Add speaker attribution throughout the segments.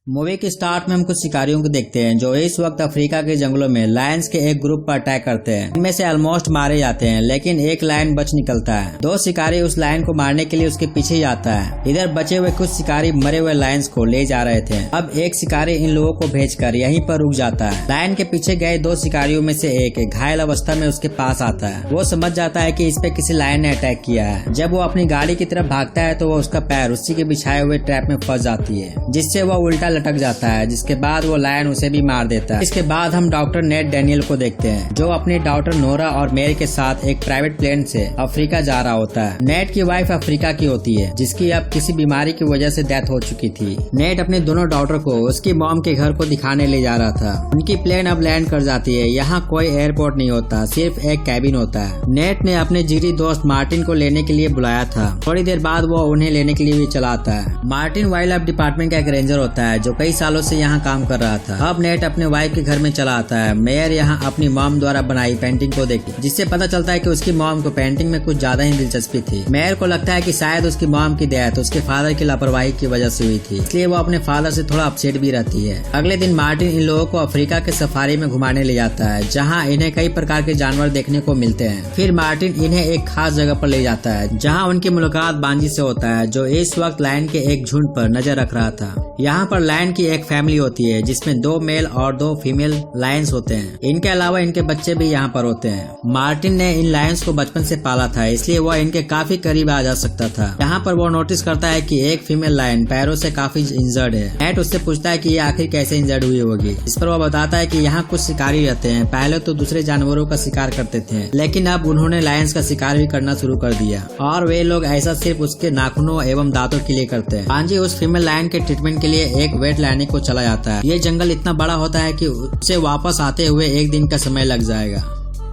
Speaker 1: Movie के start में हम कुछ शिकारियों को देखते हैं जो इस वक्त अफ्रीका के जंगलों में लायंस के एक ग्रुप पर अटैक करते हैं। इनमें से ऑलमोस्ट मारे जाते हैं, लेकिन एक लायन बच निकलता है। दो शिकारी उस लायन को मारने के लिए उसके पीछे ही आता है। इधर बचे हुए कुछ शिकारी मरे हुए लायंस को ले जा रहे थे। अब एक शिकारी इन लोगों को भेजकर यहीं पर रुक जाता है। लायन के पीछे गए दो शिकारियों में से एक घायल अवस्था में उसके पास आता है। वो समझ जाता है कि इस पे किसी लायन ने अटैक किया है। जब वो अपनी गाड़ी की तरफ भागता है तो वो उसका पैर उसी के बिछाए हुए ट्रैप में फंस जाती है, जिससे वो उल्टा लटक जाता है। जिसके बाद वो लायन उसे भी मार देता है। इसके बाद हम डॉक्टर नेट डैनियल को देखते हैं जो अपनी डॉटर नोरा और मेरी के साथ एक प्राइवेट प्लेन से अफ्रीका जा रहा होता है। नेट की वाइफ अफ्रीका की होती है, जिसकी अब किसी बीमारी की वजह से डेथ हो चुकी थी। नेट अपने दोनों डॉटर को उसकी मॉम के घर को दिखाने ले जा रहा था। उनकी प्लेन अब लैंड कर जाती है। यहाँ कोई एयरपोर्ट नहीं होता, सिर्फ एक कैबिन होता है। नेट ने अपने जिगरी दोस्त मार्टिन को लेने के लिए बुलाया था। थोड़ी देर बाद वो उन्हें लेने के लिए भी चला आता है। मार्टिन वाइल्ड लाइफ डिपार्टमेंट का एक रेंजर होता है जो कई सालों से यहाँ काम कर रहा था। अब नेट अपने वाइफ के घर में चला आता है। मेयर यहाँ अपनी मॉम द्वारा बनाई पेंटिंग को देखी, जिससे पता चलता है कि उसकी मॉम को पेंटिंग में कुछ ज्यादा ही दिलचस्पी थी। मेयर को लगता है कि शायद उसकी मॉम की डेथ उसके फादर की लापरवाही की वजह से हुई थी, इसलिए वो अपने फादर से थोड़ा अपसेट भी रहती है। अगले दिन मार्टिन इन लोगों को अफ्रीका के सफारी में घुमाने ले जाता है, जहाँ इन्हें कई प्रकार के जानवर देखने को मिलते हैं। फिर मार्टिन इन्हें एक खास जगह पर ले जाता है, जहाँ उनकी मुलाकात बांजी से होता है, जो इस वक्त लायन के एक झुंड पर नजर रख रहा था। यहाँ पर लायन की एक फैमिली होती है, जिसमें 2 मेल और 2 फीमेल लायंस होते हैं। इनके अलावा इनके बच्चे भी यहाँ पर होते हैं। मार्टिन ने इन लायंस को बचपन से पाला था, इसलिए वह इनके काफी करीब आ जा सकता था। यहाँ पर वो नोटिस करता है कि एक फीमेल लायन पैरों से काफी इंजर्ड है। नेट उससे पूछता है कि ये आखिर कैसे इंजर्ड हुई होगी। इस पर वह बताता है कि यहाँ कुछ शिकारी रहते हैं। पहले तो दूसरे जानवरों का शिकार करते थे, लेकिन अब उन्होंने लायंस का शिकार भी करना शुरू कर दिया, और वे लोग ऐसा सिर्फ उसके नाखूनों एवं दांतों के लिए करते हैं। बांजी उस फीमेल लायन के ट्रीटमेंट के लिए एक वेट लाने को चला जाता है। ये जंगल इतना बड़ा होता है कि उसे वापस आते हुए 1 दिन का समय लग जाएगा।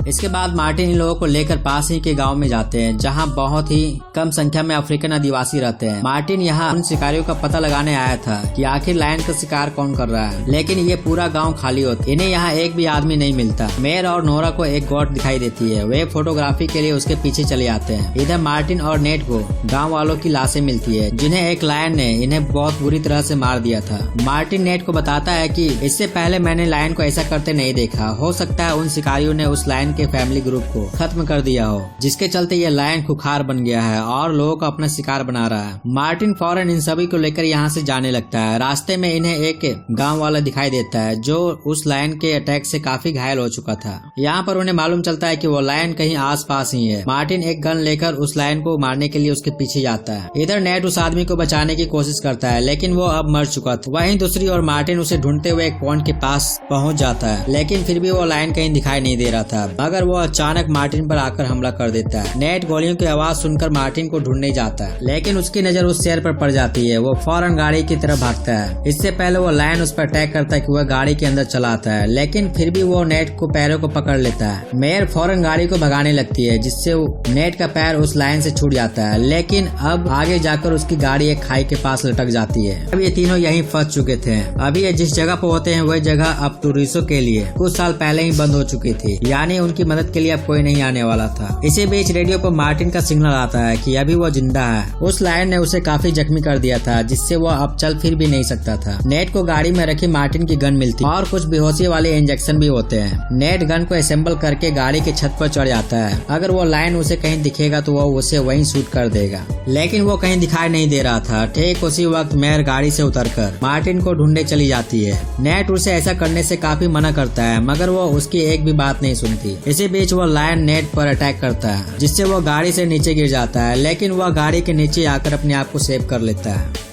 Speaker 1: इसके बाद मार्टिन इन लोगों को लेकर पास ही के गांव में जाते हैं, जहां बहुत ही कम संख्या में अफ्रीकन आदिवासी रहते हैं। मार्टिन यहां उन शिकारियों का पता लगाने आया था कि आखिर लायन का शिकार कौन कर रहा है, लेकिन ये पूरा गांव खाली होता। इन्हें यहां एक भी आदमी नहीं मिलता। मेयर और नोरा को एक गोट दिखाई देती है। वे फोटोग्राफी के लिए उसके पीछे चले आते हैं। इधर मार्टिन और नेट को गाँव वालों की लाशें मिलती है, जिन्हें एक लायन ने इन्हें बहुत बुरी तरह से मार दिया था। मार्टिन नेट को बताता है कि इससे पहले मैंने लायन को ऐसा करते नहीं देखा। हो सकता है उन शिकारियों ने उस लायन के फैमिली ग्रुप को खत्म कर दिया हो, जिसके चलते ये लायन खुखार बन गया है और लोगों को अपना शिकार बना रहा है। मार्टिन फौरन इन सभी को लेकर यहाँ से जाने लगता है। रास्ते में इन्हें एक गांव वाला दिखाई देता है जो उस लायन के अटैक से काफी घायल हो चुका था। यहाँ पर उन्हें मालूम चलता है कि वो लायन कहीं आसपास ही है। मार्टिन एक गन लेकर उस लायन को मारने के लिए उसके पीछे जाता है। इधर नेट उस आदमी को बचाने की कोशिश करता है, लेकिन वो अब मर चुका था। वहीं दूसरी ओर मार्टिन उसे ढूंढते हुए एक पॉइंट के पास पहुंच जाता है, लेकिन फिर भी वो लायन कहीं दिखाई नहीं दे रहा था, मगर वो अचानक मार्टिन पर आकर हमला कर देता है। नेट गोलियों की आवाज सुनकर मार्टिन को ढूंढने जाता है, लेकिन उसकी नजर उस शेर पर पड़ जाती है। वो फौरन गाड़ी की तरफ भागता है। इससे पहले वो लायन उस पर अटैक करता है कि वह गाड़ी के अंदर चला आता है, लेकिन फिर भी वो नेट को पैरों को पकड़ लेता है। मेयर फौरन गाड़ी को भगाने लगती है, जिससे नेट का पैर उस लायन से छूट जाता है, लेकिन अब आगे जाकर उसकी गाड़ी एक खाई के पास लटक जाती है। अब ये तीनों यहीं फंस चुके थे। अभी ये जिस जगह पर होते हैं वह जगह अब टूरिस्टों के लिए कुछ साल पहले ही बंद हो चुकी थी, यानी उनकी मदद के लिए अब कोई नहीं आने वाला था। इसी बीच रेडियो पर मार्टिन का सिग्नल आता है कि अभी वो जिंदा है। उस लायन ने उसे काफी जख्मी कर दिया था, जिससे वो अब चल फिर भी नहीं सकता था। नेट को गाड़ी में रखी मार्टिन की गन मिलती और कुछ बेहोशी वाले इंजेक्शन भी होते हैं। नेट गन को असेंबल करके गाड़ी के छत पर चढ़ जाता है। अगर वो लायन उसे कहीं दिखेगा तो वो उसे वहीं शूट कर देगा, लेकिन वो कहीं दिखाई नहीं दे रहा था। ठीक उसी वक्त मेयर गाड़ी से उतरकर मार्टिन को ढूंढने चली जाती है। नेट उसे ऐसा करने से काफी मना करता है, मगर वो उसकी एक भी बात नहीं सुनती। इसी बीच वो लायन नेट पर अटैक करता है, जिससे वो गाड़ी से नीचे गिर जाता है, लेकिन वह गाड़ी के नीचे आकर अपने आप को सेव कर लेता है।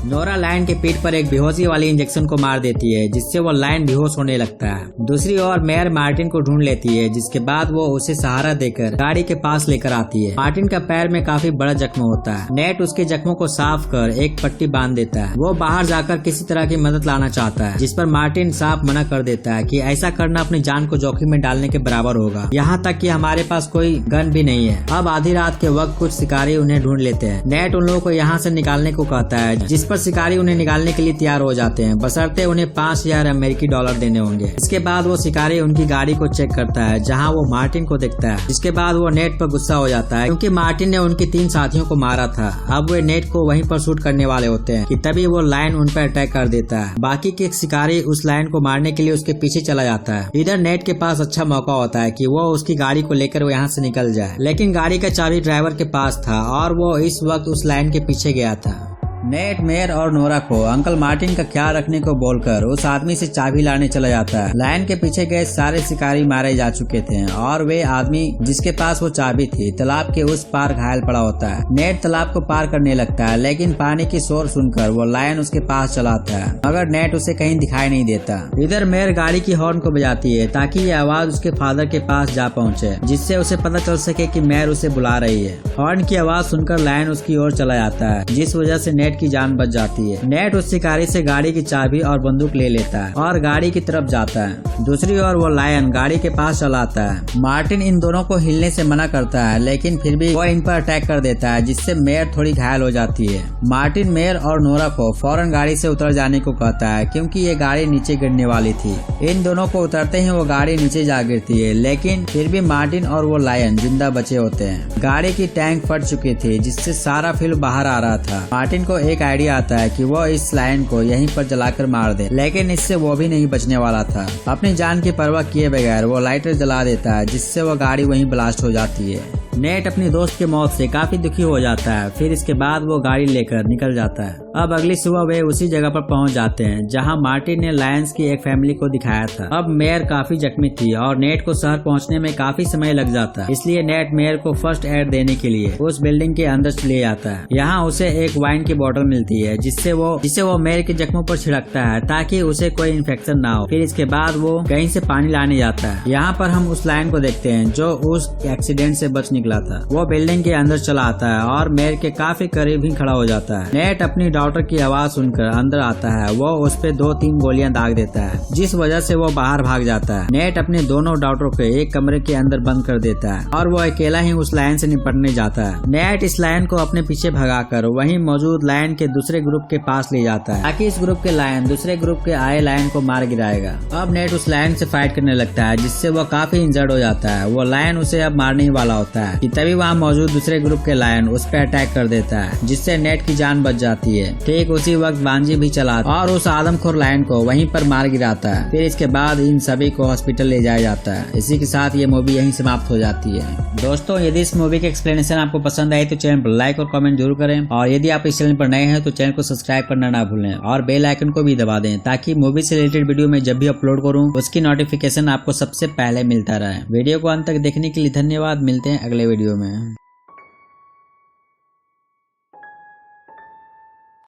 Speaker 1: नोरा लायन के पीठ पर एक बेहोशी वाली इंजेक्शन को मार देती है, जिससे वो लायन बेहोश होने लगता है। दूसरी ओर मेयर मार्टिन को ढूंढ लेती है, जिसके बाद वो उसे सहारा देकर गाड़ी के पास लेकर आती है। मार्टिन का पैर में काफी बड़ा जख्म होता है। नेट उसके जख्मों को साफ कर एक पट्टी बांध देता है। वो बाहर जाकर किसी तरह की मदद लाना चाहता है, जिस पर मार्टिन साफ मना कर देता है कि ऐसा करना अपनी जान को जोखिम में डालने के बराबर होगा। यहाँ तक कि हमारे पास कोई गन भी नहीं है। अब आधी रात के वक्त कुछ शिकारी उन्हें ढूंढ लेते हैं। नेट उन लोगों को यहाँ से निकालने को कहता है, जिस पर शिकारी उन्हें निकालने के लिए तैयार हो जाते हैं, बशर्ते उन्हें 5000 अमेरिकी डॉलर देने होंगे। इसके बाद वो शिकारी उनकी गाड़ी को चेक करता है, जहाँ वो मार्टिन को देखता है। इसके बाद वो नेट पर गुस्सा हो जाता है क्योंकि मार्टिन ने उनके 3 साथियों को मारा था। अब वे नेट को वहीं पर शूट करने वाले होते हैं कि तभी वो लायन उन पर अटैक कर देता है। बाकी के शिकारी उस लायन को मारने के लिए उसके पीछे चला जाता है। इधर नेट के पास अच्छा मौका होता है कि वो उसकी गाड़ी को लेकर वो यहाँ से निकल जाए, लेकिन गाड़ी का चाबी ड्राइवर के पास था और वो इस वक्त उस लायन के पीछे गया था। नेट, मेयर और नोरा को अंकल मार्टिन का ख्याल रखने को बोलकर उस आदमी से चाबी लाने चला जाता है। लायन के पीछे गए सारे शिकारी मारे जा चुके थे और वे आदमी जिसके पास वो चाबी थी तालाब के उस पार घायल पड़ा होता है। नेट तालाब को पार करने लगता है, लेकिन पानी की शोर सुनकर वो लायन उसके पास चला आता है, मगर नेट उसे कहीं दिखाई नहीं देता। इधर मेयर गाड़ी की हॉर्न को बजाती है ताकि ये आवाज उसके फादर के पास जा पहुँचे, जिससे उसे पता चल सके कि मेयर उसे बुला रही है। हॉर्न की आवाज सुनकर लायन उसकी ओर चला जाता है, जिस वजह से नेट की जान बच जाती है। नेट उस शिकारी से गाड़ी की चाबी और बंदूक ले लेता है और गाड़ी की तरफ जाता है। दूसरी ओर वो लायन गाड़ी के पास चलाता है। मार्टिन इन दोनों को हिलने से मना करता है, लेकिन फिर भी वो इन पर अटैक कर देता है, जिससे मेयर थोड़ी घायल हो जाती है। मार्टिन मेयर और नोरा को फौरन गाड़ी से उतर जाने को कहता है क्योंकि ये गाड़ी नीचे गिरने वाली थी। इन दोनों को उतरते ही वो गाड़ी नीचे जा गिरती है, लेकिन फिर भी मार्टिन और वो लायन जिंदा बचे होते हैं। गाड़ी की टैंक फट चुकी थी, जिससे सारा फ्यूल बाहर आ रहा था। मार्टिन को एक आइडिया आता है कि वो इस लायन को यहीं पर जलाकर मार दे, लेकिन इससे वो भी नहीं बचने वाला था। अपनी जान की परवाह किए बगैर वो लाइटर जला देता है, जिससे वो गाड़ी वहीं ब्लास्ट हो जाती है। नेट अपनी दोस्त की मौत से काफी दुखी हो जाता है। फिर इसके बाद वो गाड़ी लेकर निकल जाता है। अब अगली सुबह वे उसी जगह पर पहुंच जाते हैं जहां मार्टिन ने लायंस की एक फैमिली को दिखाया था। अब मेयर काफी जख्मी थी और नेट को शहर पहुंचने में काफी समय लग जाता है, इसलिए नेट मेयर को फर्स्ट एड देने के लिए उस बिल्डिंग के अंदर ले जाता है। यहाँ उसे एक वाइन की बोतल मिलती है, जिससे वो मेयर के जख्मों पर छिड़कता है ताकि उसे कोई इन्फेक्शन ना हो। फिर इसके बाद वो कहीं से पानी लाने जाता है। यहाँ पर हम उस लायन को देखते हैं जो उस एक्सीडेंट से बच निकला था। वो बिल्डिंग के अंदर चला आता है और मेयर के काफी करीब ही खड़ा हो जाता है। नेट अपनी डॉटर की आवाज सुनकर अंदर आता है। वो उस पे 2-3 गोलियां दाग देता है, जिस वजह से वो बाहर भाग जाता है। नेट अपने दोनों डॉटरों को एक कमरे के अंदर बंद कर देता है और वो अकेला ही उस लायन से निपटने जाता है। नेट इस लायन को अपने पीछे भगाकर वहीं मौजूद लायन के दूसरे ग्रुप के पास ले जाता है, ताकि इस ग्रुप के लायन दूसरे ग्रुप के आए लायन को मार गिराएगा। अब नेट उस लायन से फाइट करने लगता है, जिससे वो काफी इंजर्ड हो जाता है। वो लायन उसे अब मारने ही वाला होता है कि तभी वहाँ मौजूद दूसरे ग्रुप के लायन उस पर अटैक कर देता है, जिससे नेट की जान बच जाती है। ठीक उसी वक्त बांजी भी चला और उस आदमखोर लायन को वहीं पर मार गिराता है। फिर इसके बाद इन सभी को हॉस्पिटल ले जाया जाता है। इसी के साथ ये मूवी यहीं समाप्त हो जाती है। दोस्तों, यदि इस मूवी की एक्सप्लेनेशन आपको पसंद आई तो चैनल पर लाइक और कमेंट जरूर करें, और यदि आप इस चैनल पर नए हैं तो चैनल को सब्सक्राइब करना ना भूलें और बेल आइकन को भी दबा दें, ताकि मूवी से रिलेटेड वीडियो में जब भी अपलोड करूं उसकी नोटिफिकेशन आपको सबसे पहले मिलता रहे। वीडियो को अंत तक देखने के लिए धन्यवाद। मिलते हैं अगले वीडियो में।